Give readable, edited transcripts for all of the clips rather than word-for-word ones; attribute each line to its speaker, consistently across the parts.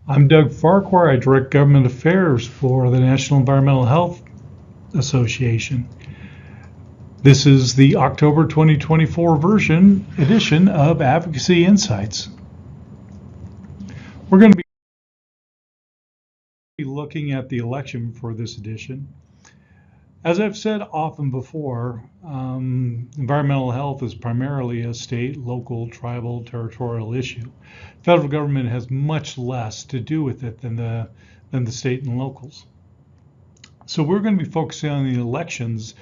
Speaker 1: I'm Doug Farquhar. I direct government affairs for the National Environmental Health Association. This is the October 2024 edition of Advocacy Insights. We're going to be looking at the election for this edition. As I've said often before, environmental health is primarily a state, local, tribal, territorial issue. Federal government has much less to do with it than the state and locals. So we're going to be focusing on the elections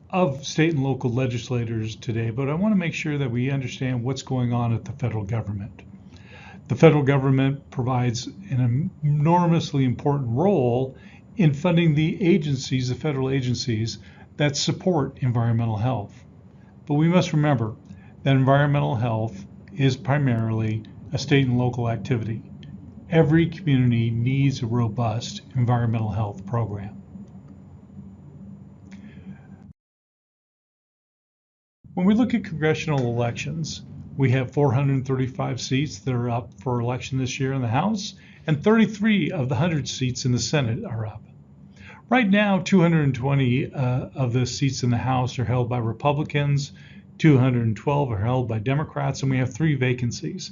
Speaker 1: of state and local legislators today, but I want to make sure that we understand what's going on at the federal government. The federal government provides an enormously important role in funding the agencies, the federal agencies that support environmental health. But we must remember that environmental health is primarily a state and local activity. Every community needs a robust environmental health program. When we look at congressional elections, we have 435 seats that are up for election this year in the House, and 33 of the 100 seats in the Senate are up. Right now, 220 of the seats in the House are held by Republicans, 212 are held by Democrats, and we have 3 vacancies.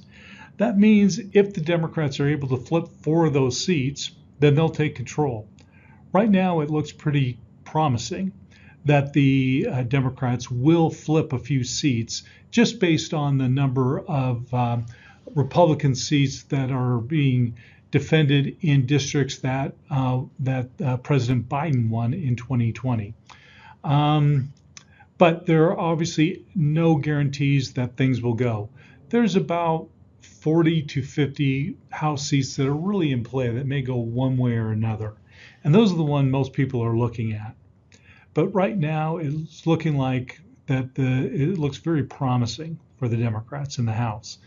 Speaker 1: That means if the Democrats are able to flip 4 of those seats, then they'll take control. Right now, it looks pretty promising that the Democrats will flip a few seats just based on the number of Republican seats that are being defended in districts that President Biden won in 2020. But there are obviously no guarantees that things will go. There's about 40 to 50 House seats that are really in play that may go one way or another. And those are the ones most people are looking at. But right now, it's looking like it looks very promising for the Democrats in the House.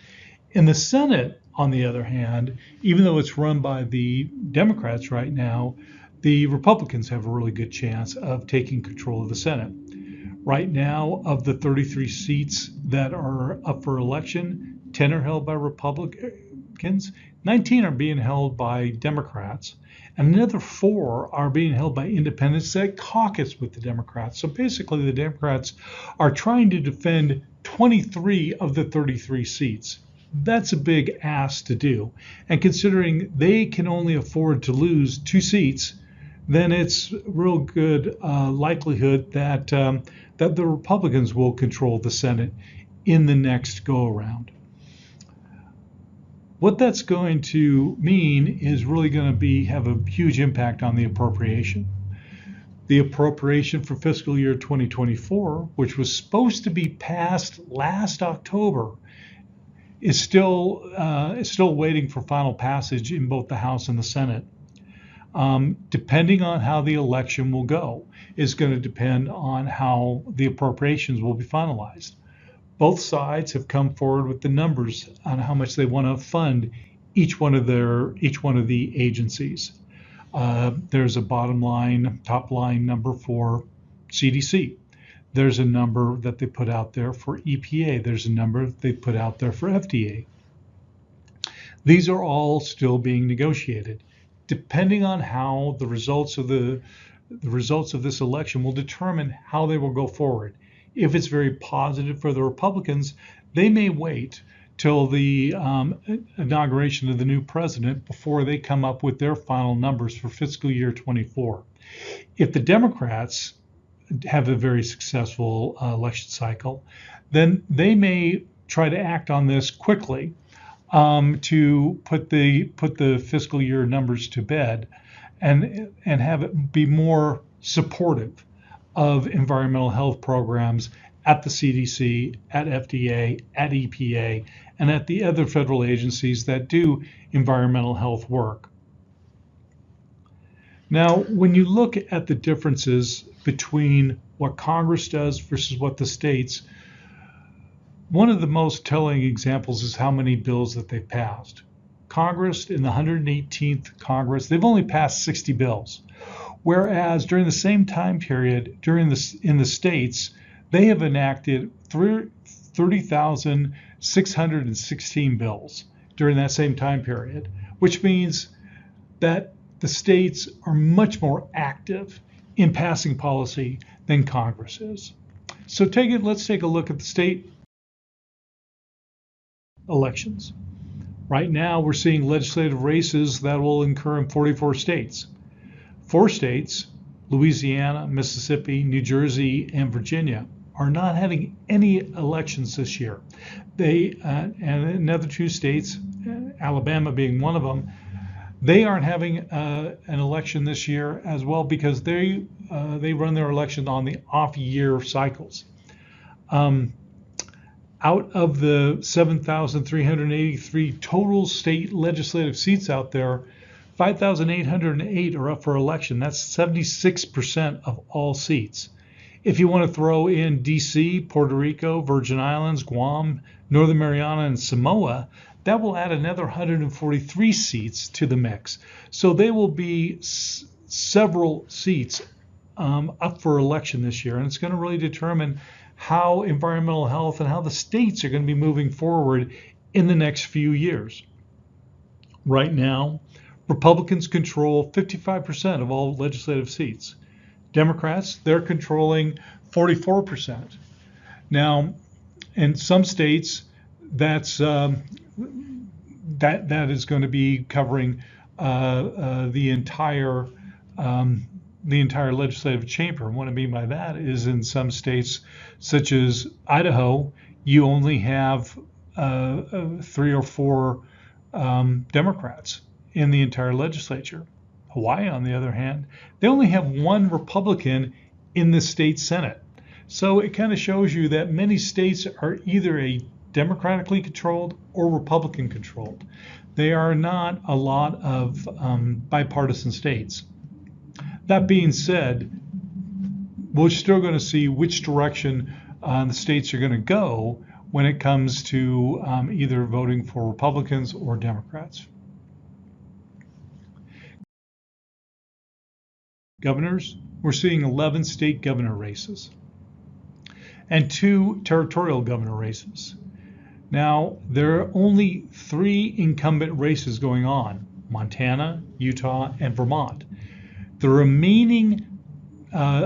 Speaker 1: In the Senate, on the other hand, even though it's run by the Democrats right now, the Republicans have a really good chance of taking control of the Senate. Right now, of the 33 seats that are up for election, 10 are held by Republicans, 19 are being held by Democrats, and another 4 are being held by independents that caucus with the Democrats. So basically, the Democrats are trying to defend 23 of the 33 seats. That's a big ask to do. And considering they can only afford to lose 2 seats, then it's real good likelihood that the Republicans will control the Senate in the next go-around. What that's going to mean is really going to have a huge impact on the appropriation. The appropriation for fiscal year 2024, which was supposed to be passed last October, is still waiting for final passage in both the House and the Senate. Depending on how the election will go, is going to depend on how the appropriations will be finalized. Both sides have come forward with the numbers on how much they want to fund each one of the agencies. There's a top line number for CDC. There's a number that they put out there for EPA. There's a number that they put out there for FDA. These are all still being negotiated. Depending on how the results of this election will determine how they will go forward. If it's very positive for the Republicans, they may wait till the inauguration of the new president before they come up with their final numbers for fiscal year 24. If the Democrats have a very successful election cycle, then they may try to act on this quickly to put the fiscal year numbers to bed and have it be more supportive of environmental health programs at the CDC, at FDA, at EPA, and at the other federal agencies that do environmental health work. Now, when you look at the differences between what Congress does versus what the states, one of the most telling examples is how many bills that they've passed. Congress, in the 118th Congress, they've only passed 60 bills. Whereas during the same time period, in the states, they have enacted 30,000 616 bills during that same time period, which means that the states are much more active in passing policy than Congress is. So let's take a look at the state elections. Right now, we're seeing legislative races that will occur in 44 states. 4 states, Louisiana, Mississippi, New Jersey, and Virginia, are not having any elections this year. And another 2 states, Alabama being one of them, they aren't having an election this year as well because they run their election on the off-year cycles. Out of the 7,383 total state legislative seats out there, 5,808 are up for election. That's 76% of all seats. If you want to throw in DC, Puerto Rico, Virgin Islands, Guam, Northern Mariana, and Samoa, that will add another 143 seats to the mix. So they will be several seats up for election this year, and it's going to really determine how environmental health and how the states are going to be moving forward in the next few years. Right now, Republicans control 55% of all legislative seats. Democrats, they're controlling 44%. Now, in some states, that is going to be covering the entire legislative chamber. And what I mean by that is in some states, such as Idaho, you only have 3 or 4 Democrats in the entire legislature. Hawaii, on the other hand, they only have 1 Republican in the state Senate. So it kind of shows you that many states are either a democratically controlled or Republican controlled. They are not a lot of bipartisan states. That being said, we're still going to see which direction the states are going to go when it comes to either voting for Republicans or Democrats. Governors, we're seeing 11 state governor races and 2 territorial governor races. Now, there are only 3 incumbent races going on: Montana, Utah, and Vermont. The remaining 8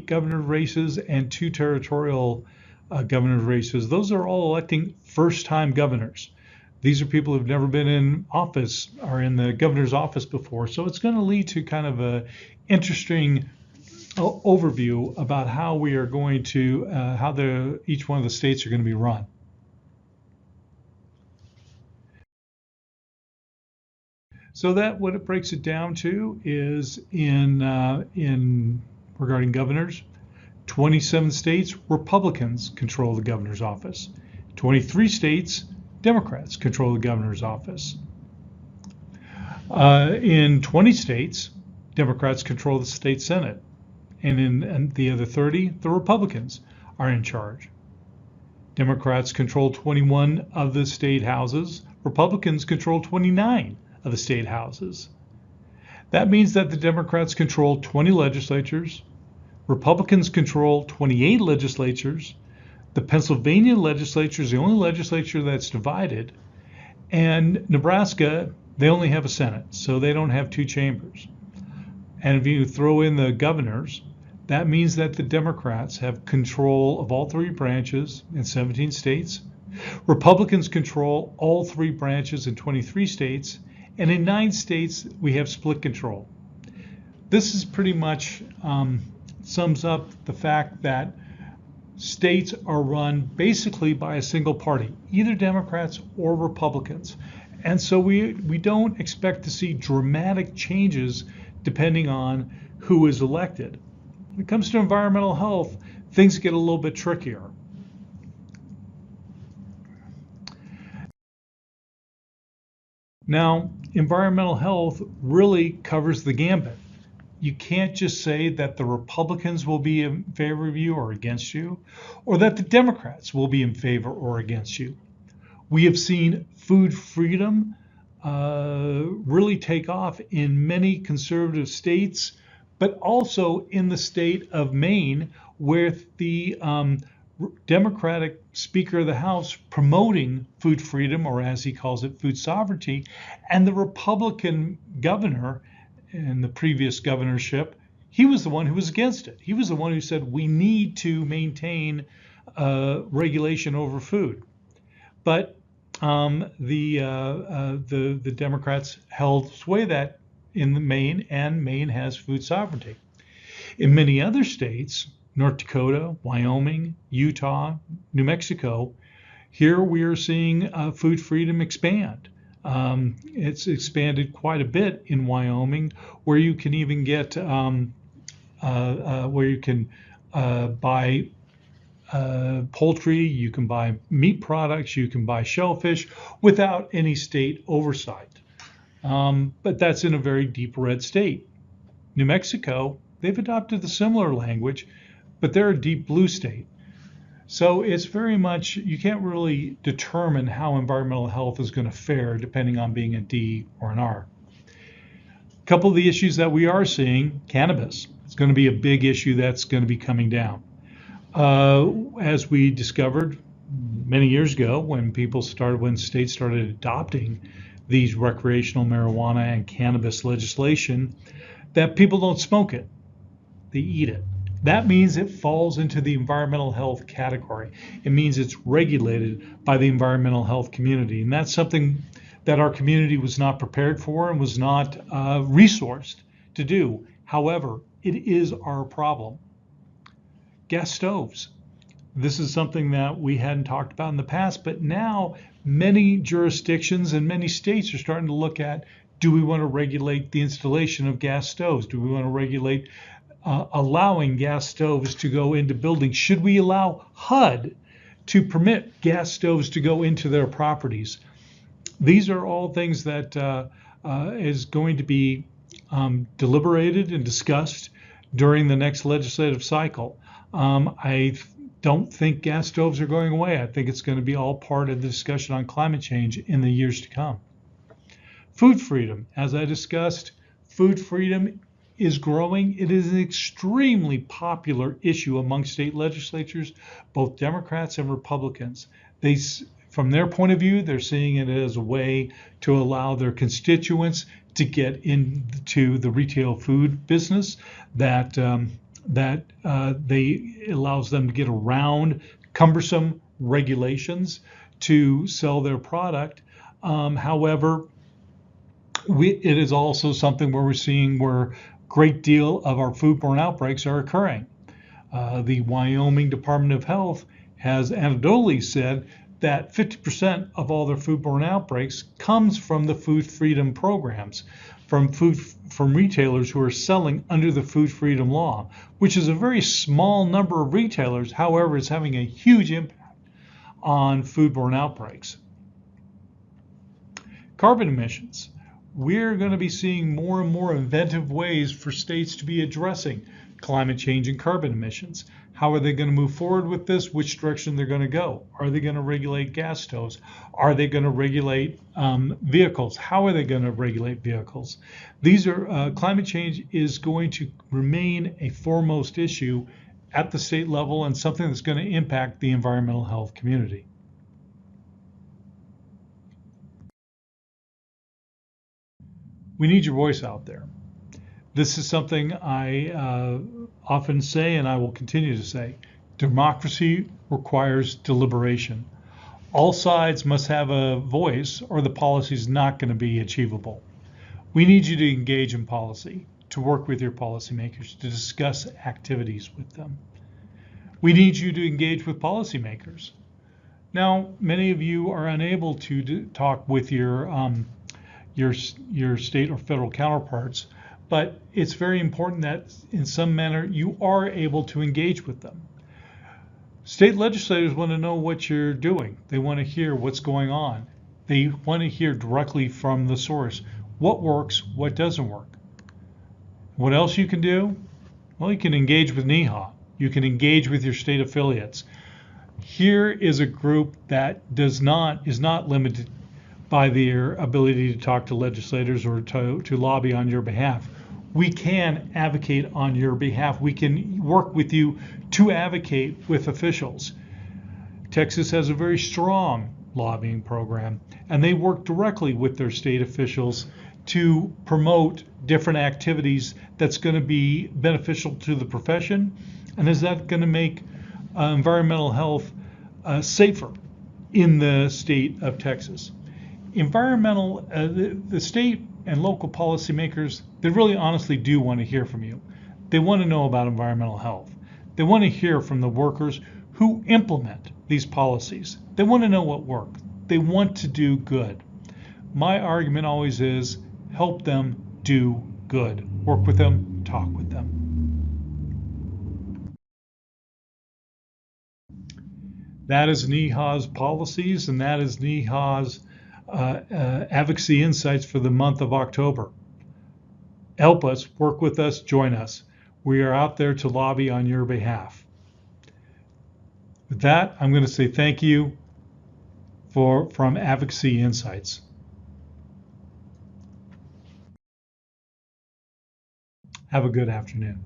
Speaker 1: governor races and 2 territorial governor races, those are all electing first-time governors. These are people who've never been in office or in the governor's office before. So it's going to lead to kind of an interesting overview about how we are going to, how each one of the states are going to be run. So that what it breaks it down to is in regarding governors, 27 states, Republicans control the governor's office. 23 states, Democrats control the governor's office. In 20 states, Democrats control the state Senate. And in the other 30, the Republicans are in charge. Democrats control 21 of the state houses. Republicans control 29 of the state houses. That means that the Democrats control 20 legislatures. Republicans control 28 legislatures. The Pennsylvania legislature is the only legislature that's divided. And Nebraska, they only have a Senate, so they don't have 2 chambers. And if you throw in the governors, that means that the Democrats have control of all 3 branches in 17 states. Republicans control all 3 branches in 23 states. And in 9 states, we have split control. This is pretty much sums up the fact that states are run basically by a single party, either Democrats or Republicans. And so we don't expect to see dramatic changes depending on who is elected. When it comes to environmental health, things get a little bit trickier. Now, environmental health really covers the gambit. You can't just say that the Republicans will be in favor of you or against you, or that the Democrats will be in favor or against you. We have seen food freedom really take off in many conservative states, but also in the state of Maine, where the Democratic Speaker of the House promoting food freedom, or as he calls it, food sovereignty, and the Republican governor in the previous governorship, he was the one who was against it. He was the one who said we need to maintain regulation over food. But the Democrats held sway that in the Maine, and Maine has food sovereignty. In many other states, North Dakota, Wyoming, Utah, New Mexico, here we are seeing food freedom expand. It's expanded quite a bit in Wyoming, where you can even get where you can buy poultry, you can buy meat products, you can buy shellfish without any state oversight. But that's in a very deep red state. New Mexico, they've adopted a similar language, but they're a deep blue state. So it's very much, you can't really determine how environmental health is going to fare depending on being a D or an R. A couple of the issues that we are seeing, cannabis, it's going to be a big issue that's going to be coming down. As we discovered many years ago, when states started adopting these recreational marijuana and cannabis legislation, that people don't smoke it, they eat it. That means it falls into the environmental health category. It means it's regulated by the environmental health community. And that's something that our community was not prepared for and was not resourced to do. However, it is our problem. Gas stoves. This is something that we hadn't talked about in the past, but now many jurisdictions and many states are starting to look at, do we want to regulate the installation of gas stoves? Do we want to regulate allowing gas stoves to go into buildings? Should we allow HUD to permit gas stoves to go into their properties? These are all things that is going to be deliberated and discussed during the next legislative cycle. I don't think gas stoves are going away. I think it's going to be all part of the discussion on climate change in the years to come. Food freedom, as I discussed, food freedom is growing. It is an extremely popular issue among state legislatures, both Democrats and Republicans. From their point of view, they're seeing it as a way to allow their constituents to get into the retail food business, that allows them to get around cumbersome regulations to sell their product. However, it is also something where we're seeing where great deal of our foodborne outbreaks are occurring. The Wyoming Department of Health has anecdotally said that 50% of all their foodborne outbreaks comes from the food freedom programs, from retailers who are selling under the food freedom law, which is a very small number of retailers. However, it's having a huge impact on foodborne outbreaks. Carbon emissions. We're going to be seeing more and more inventive ways for states to be addressing climate change and carbon emissions. How are they going to move forward with this? Which direction they're going to go? Are they going to regulate gas stoves? Are they going to regulate vehicles? How are they going to regulate vehicles? These are climate change is going to remain a foremost issue at the state level and something that's going to impact the environmental health community. We need your voice out there. This is something I often say, and I will continue to say. Democracy requires deliberation. All sides must have a voice, or the policy is not going to be achievable. We need you to engage in policy, to work with your policymakers, to discuss activities with them. We need you to engage with policymakers. Now, many of you are unable to talk with your state or federal counterparts, but it's very important that in some manner you are able to engage with them. State legislators want to know what you're doing. They want to hear what's going on. They want to hear directly from the source what works, what doesn't work. What else you can do? Well, you can engage with NEHA. You can engage with your state affiliates. Here is a group that is not limited by their ability to talk to legislators or to lobby on your behalf. We can advocate on your behalf. We can work with you to advocate with officials. Texas has a very strong lobbying program, and they work directly with their state officials to promote different activities that's going to be beneficial to the profession, and is that going to make environmental health safer in the state of Texas. The state and local policymakers, they really honestly do want to hear from you. They want to know about environmental health. They want to hear from the workers who implement these policies. They want to know what works. They want to do good. My argument always is help them do good. Work with them, talk with them. That is NEHA's policies, and that is NEHA's advocacy insights for the month of October. Help us, work with us, join us. We are out there to lobby on your behalf. With that, I'm going to say thank you from Advocacy Insights. Have a good afternoon.